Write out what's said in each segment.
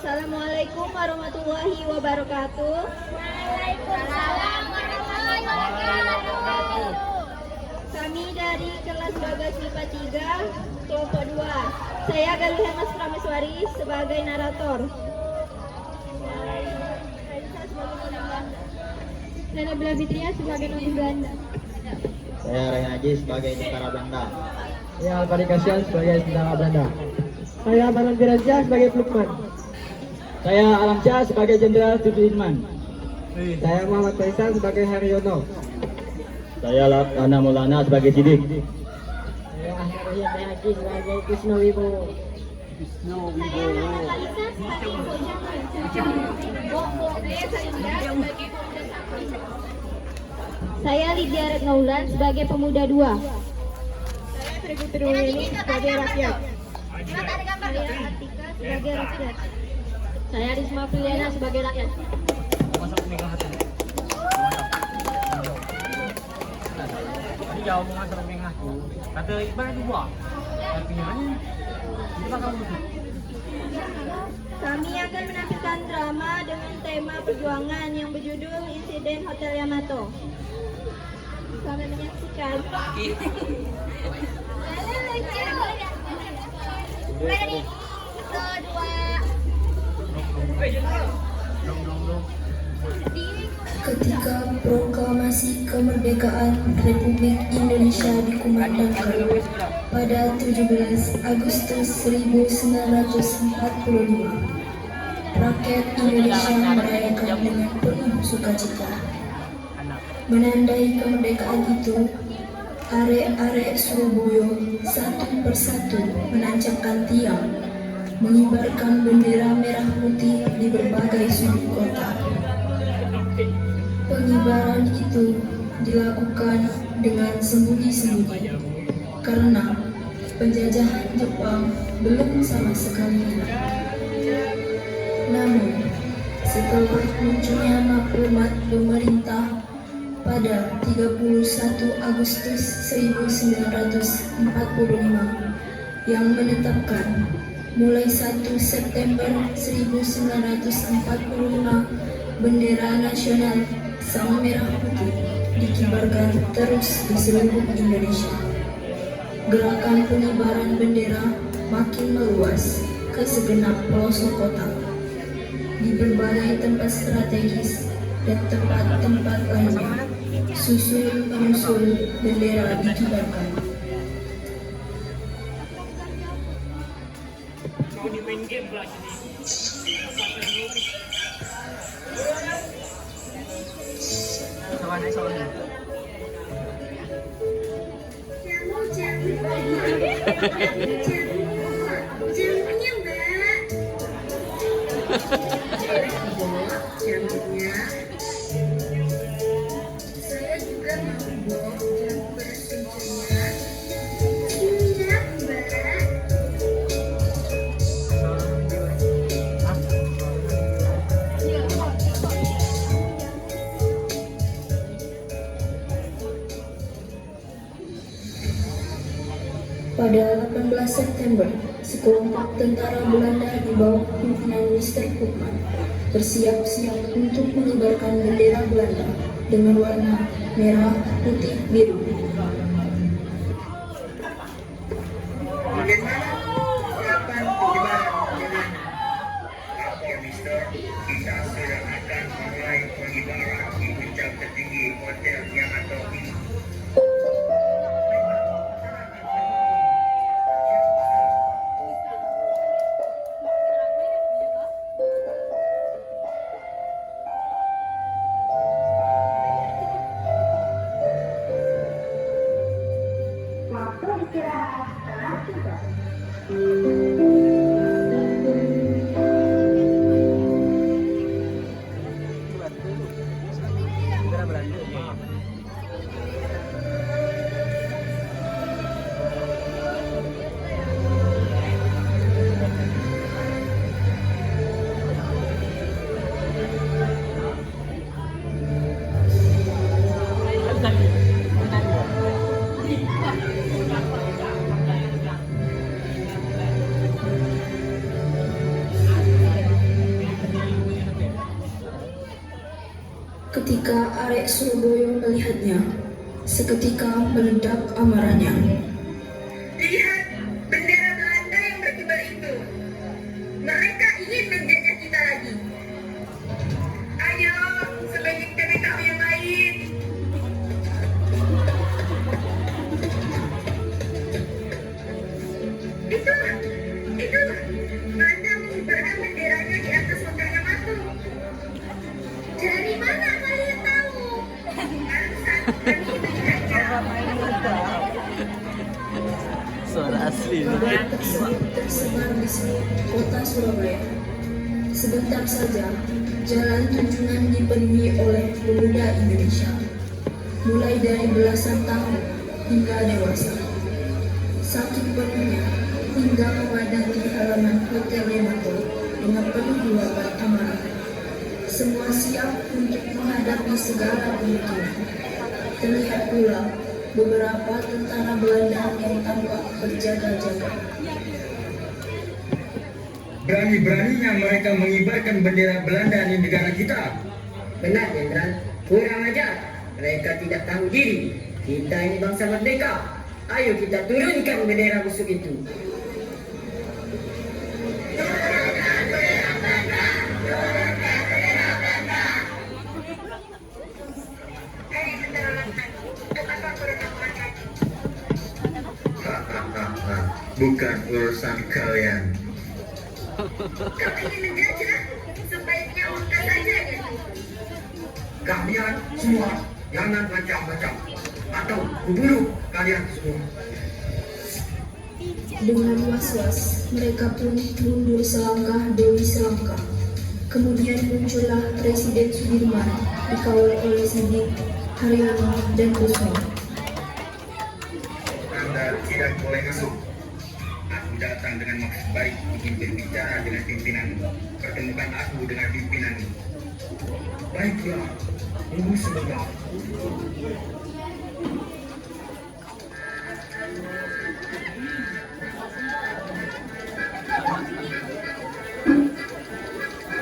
Assalamualaikum warahmatullahi wabarakatuh. Waalaikumsalam warahmatullahi wabarakatuh. Kami dari kelas Bagas MIPA 3, kelompok 2. Saya Galuh Hermas Prameswari sebagai narator. Saya Nabila Fitria sebagai noni Belanda. Saya Rayhan Haji sebagai tentara Belanda. Saya Alfari Kasian sebagai tentara Belanda. Saya Baran Firansyah sebagai Lukman. Saya Alam Syah sebagai Jenderal Sudirman. Saya Muhammad Faisal sebagai Haryono. Saya Lana Maulana sebagai Sidik. Saya Ahmad Riyad Haji sebagai Krisno Wibowo. Saya Lydia Retnaulan sebagai pemuda 2. Saya Tributri Wili sebagai rakyat. Saya Atika sebagai rakyat. Saya Risma Priliana sebagai rakyat. Tadi jauh mau ngasih mengah tuh. Kata Iqbal itu buah. Artinya kita kamu itu. Kami akan menampilkan drama dengan tema perjuangan yang berjudul Insiden Hotel Yamato. Selamat menyaksikan. Ready? 1, 2. Ketika proklamasi kemerdekaan Republik Indonesia dikumandangkan pada 17 Agustus 1945, rakyat Indonesia merayakan dengan penuh sukacita. Menandai kemerdekaan itu, arek-arek Surabaya satu persatu menancapkan tiang, mengibarkan bendera merah putih di berbagai sudut kota. Pengibaran itu dilakukan dengan sembunyi-sembunyi karena penjajahan Jepang belum sama sekali hilang. Namun, setelah munculnya maklumat pemerintah pada 31 Agustus 1945 yang menetapkan mulai 1 September 1945 bendera nasional Sang Merah Putih dikibarkan terus di seluruh Indonesia. Gerakan pengibaran bendera makin meluas ke segenap pelosok kota. Di berbagai tempat strategis dan tempat-tempat lainnya, susul menyusul bendera dikibarkan. Jamunya, Mbak. Jamunya. Saya juga mau dong jamu bersusunya. Iya, Mbak. Pada 18 September, sekelompok tentara Belanda di bawah pimpinan Mr. Koopman bersiap-siap untuk mengibarkan bendera Belanda dengan warna merah, putih, biru. Bagaimana persiapan pengibaran bendera? Oke, Mister, kita sudah akan mulai pengibaran di puncak tertinggi Hotel Yamato ini. Ketika Arek Surabaya melihatnya, seketika meledak amarahnya. Lihat bendera Belanda yang berkibar itu. Mereka ingin menjajah kita lagi. Ayo, sebaiknya kita beritahu yang lain. Itu, Belanda mengibarkan benderanya di atas Hotel Yamato. Dari mana kalian tahu? Kami melihatnya. Suara asli. Bendera tersebut tersebar di seluruh kota Surabaya. Sebentar saja, jalan Tunjungan dipenuhi oleh pemuda Indonesia, mulai dari belasan tahun hingga dewasa. Saking penuhnya, hingga memadati halaman Hotel Yamato dengan penuh luapan amarah. Semua siap untuk menghadapi segala kemungkinan. Terlihat pula beberapa tentara Belanda yang tampak berjaga-jaga. Berani-beraninya mereka mengibarkan bendera Belanda di negara kita. Benar, Jenderal. Kurang ajar. Mereka tidak tahu diri. Kita ini bangsa merdeka. Ayo kita turunkan bendera busuk itu. Bukan urusan kalian. Kau ingin menjajah? Sebaiknya urutkan saja ya. Kalian semua jangan macam-macam atau kubunuh kalian semua. Dengan was-was, mereka pun mundur selangkah demi selangkah. Kemudian muncullah Presiden Sudirman dikawal oleh Sidik, Haryono, dan Kusno. Anda tidak boleh masuk. Aku datang dengan maksud baik ingin berbicara dengan pimpinan. Pertemukan aku dengan pimpinan. Baiklah, tunggu sebentar.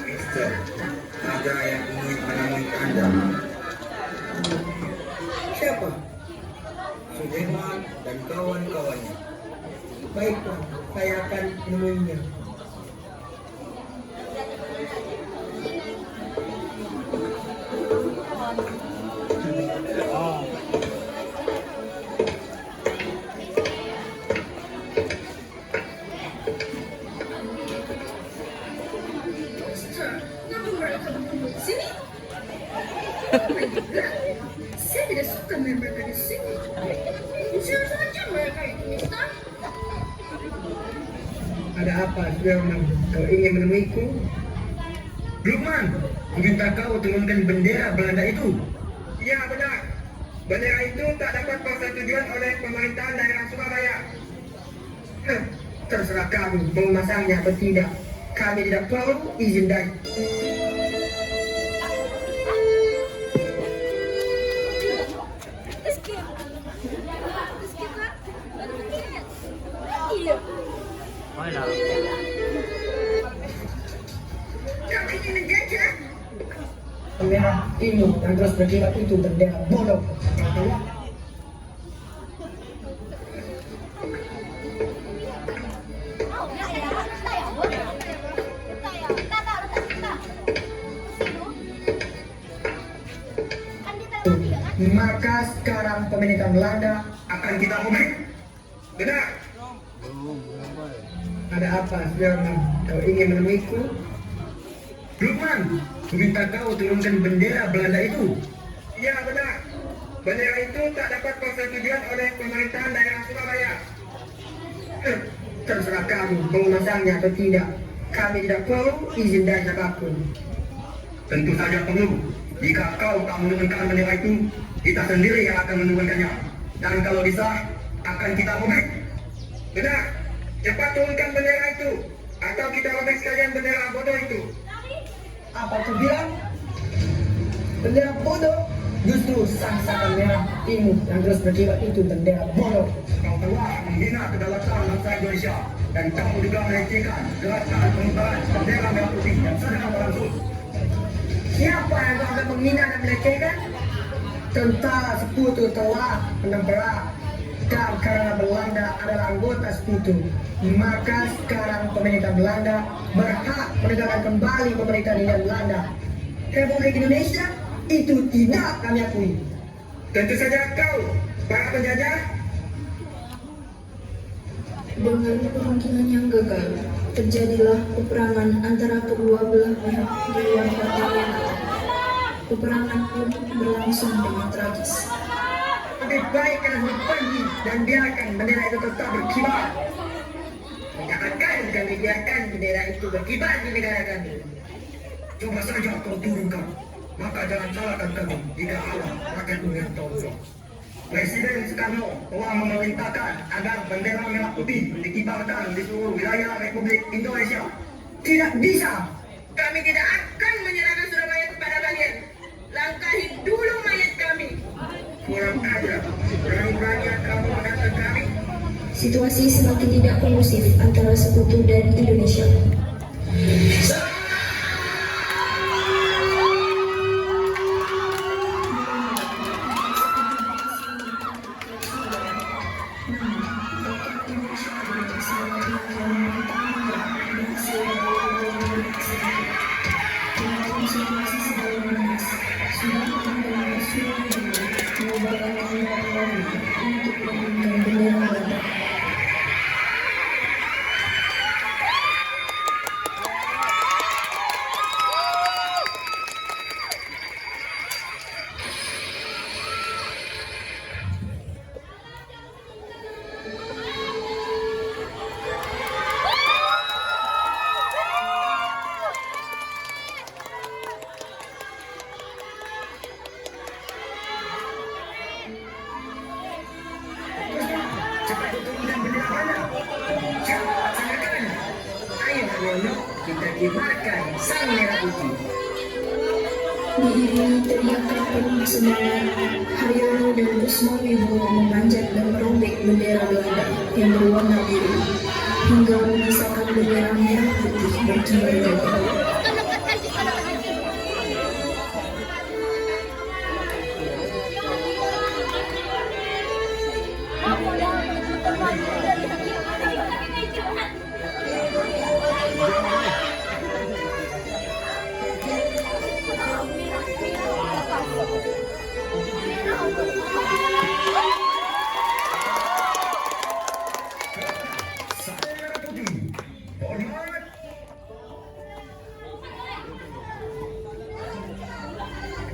Mister, ada yang ingin menemui Anda. Siapa? Sudirman dan kawan-kawannya. Baiklah, saya akan menemuinya. Mister, kenapa mereka berkumpul di sini? Oh my God, saya tidak suka mereka di sini. Usir saja mereka itu, Mister. Ada apa, Sudirman? Kau ingin menemuiku? Lukman, meminta kau turunkan bendera Belanda itu. Ya, benar. Bendera itu tak dapat persetujuan oleh pemerintahan daerah Surabaya. Terserah kamu mau memasangnya atau tidak. Kami tidak perlu izin dari. Mana? Kau ingin menjajah? Bendera ini yang terus berkibar itu bendera bodoh. Maka sekarang pemerintahan Belanda Akan kita publik. benar. Ada apa, Sudirman? Kau ingin menemuiku? Lukman, meminta kau turunkan bendera Belanda itu. Ya, benar. Bendera itu tak dapat persetujuan oleh pemerintahan daerah Surabaya. Terserah kamu mau memasangnya atau tidak. Kami tidak perlu izin dari siapapun. Tentu saja perlu. Jika kau tak menurunkan bendera itu, kita sendiri yang akan menurunkannya. Dan kalau bisa, akan kita publik. Benar. Cepat turunkan bendera itu. Atau kita robek sekalian bendera bodoh itu. Apa kau bilang? Bendera bodoh? Justru sang-sang merah timur yang terus berkibar itu bendera bodoh. Kau telah menghina kedaulatan bangsa Indonesia dan kamu juga melecehkan gerakan pengibaran bendera merah putih yang sedang berlangsung. Siapa yang akan menghina dan melecehkan? Tentara sekutu telah menempelak, dan karena Belanda adalah anggota sekutu, maka sekarang pemerintah Belanda berhak menegakkan kembali pemerintahan Hindia Belanda. Republik Indonesia itu tidak kami akui. Tentu saja kau, para penjajah. Dengan perundingan yang gagal, terjadilah peperangan antara kedua belah pihak di luar kota Vienna. Peperangan pun berlangsung dengan tragis. Lebih baik kalian pergi dan biarkan bendera itu tetap berkibar. Tidak akan kami biarkan bendera itu berkibar di negara kami. Coba saja kau turunkan, maka jangan salahkan kami jika Allah rakyat yang tolong. Presiden Soekarno telah memerintahkan agar bendera merah putih dikibarkan di seluruh wilayah Republik Indonesia. Tidak bisa. Kami tidak akan menyerahkan Surabaya kepada kalian. Langkahi dulu mayat kami. Kurang ajar, berani-beraninya kamu menantang kami. Situasi semakin tidak kondusif antara sekutu dan Indonesia. Cepat turunkan bendera Belanda. Siapa laksanakan? Ayo Haryono, kita kibarkan sang merah putih. Diiringi teriakan penuh semangat, Haryono dan Kusmo Wibowo memanjat dan merobek bendera Belanda yang berwarna biru hingga menyisakan bendera merah putih berkibar gagah.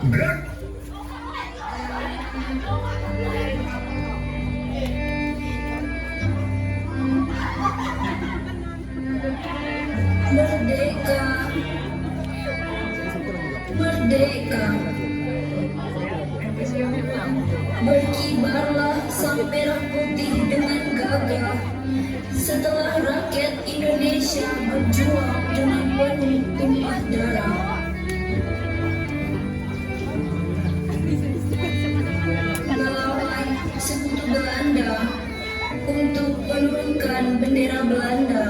Gerak! Merdeka, merdeka. Berkibarlah sang merah putih dengan gagah. Setelah rakyat Indonesia berjuang dengan penuh tumpah darah. Melawan sekutu Belanda untuk menurunkan bendera Belanda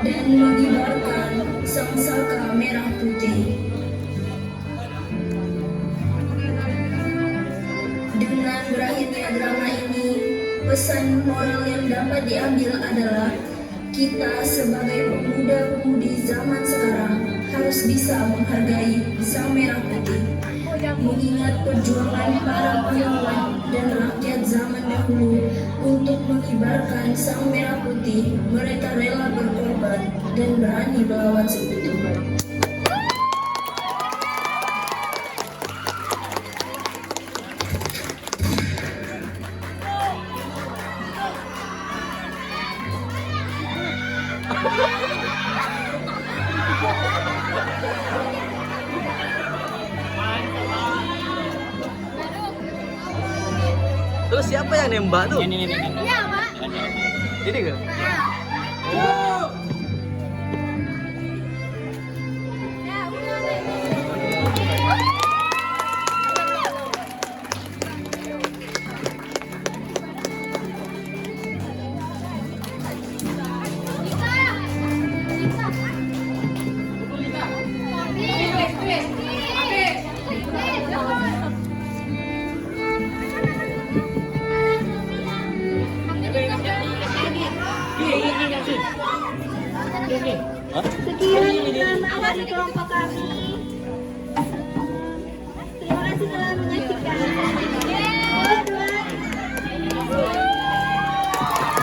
dan mengibarkan sang saka merah putih. Dengan berakhirnya drama ini, pesan moral yang dapat diambil adalah kita sebagai pemuda-pemudi zaman sekarang harus bisa menghargai sang merah putih, mengingat perjuangan para pahlawan dan rakyat zaman dahulu untuk mengibarkan sang merah putih. Mereka rela berkorban dan berani melawan sekutu. Terus siapa yang nembak tuh? Ini. Iya, Pak. Ini ke? Oke. Sekian penambahan dari kelompok kami. Terima kasih telah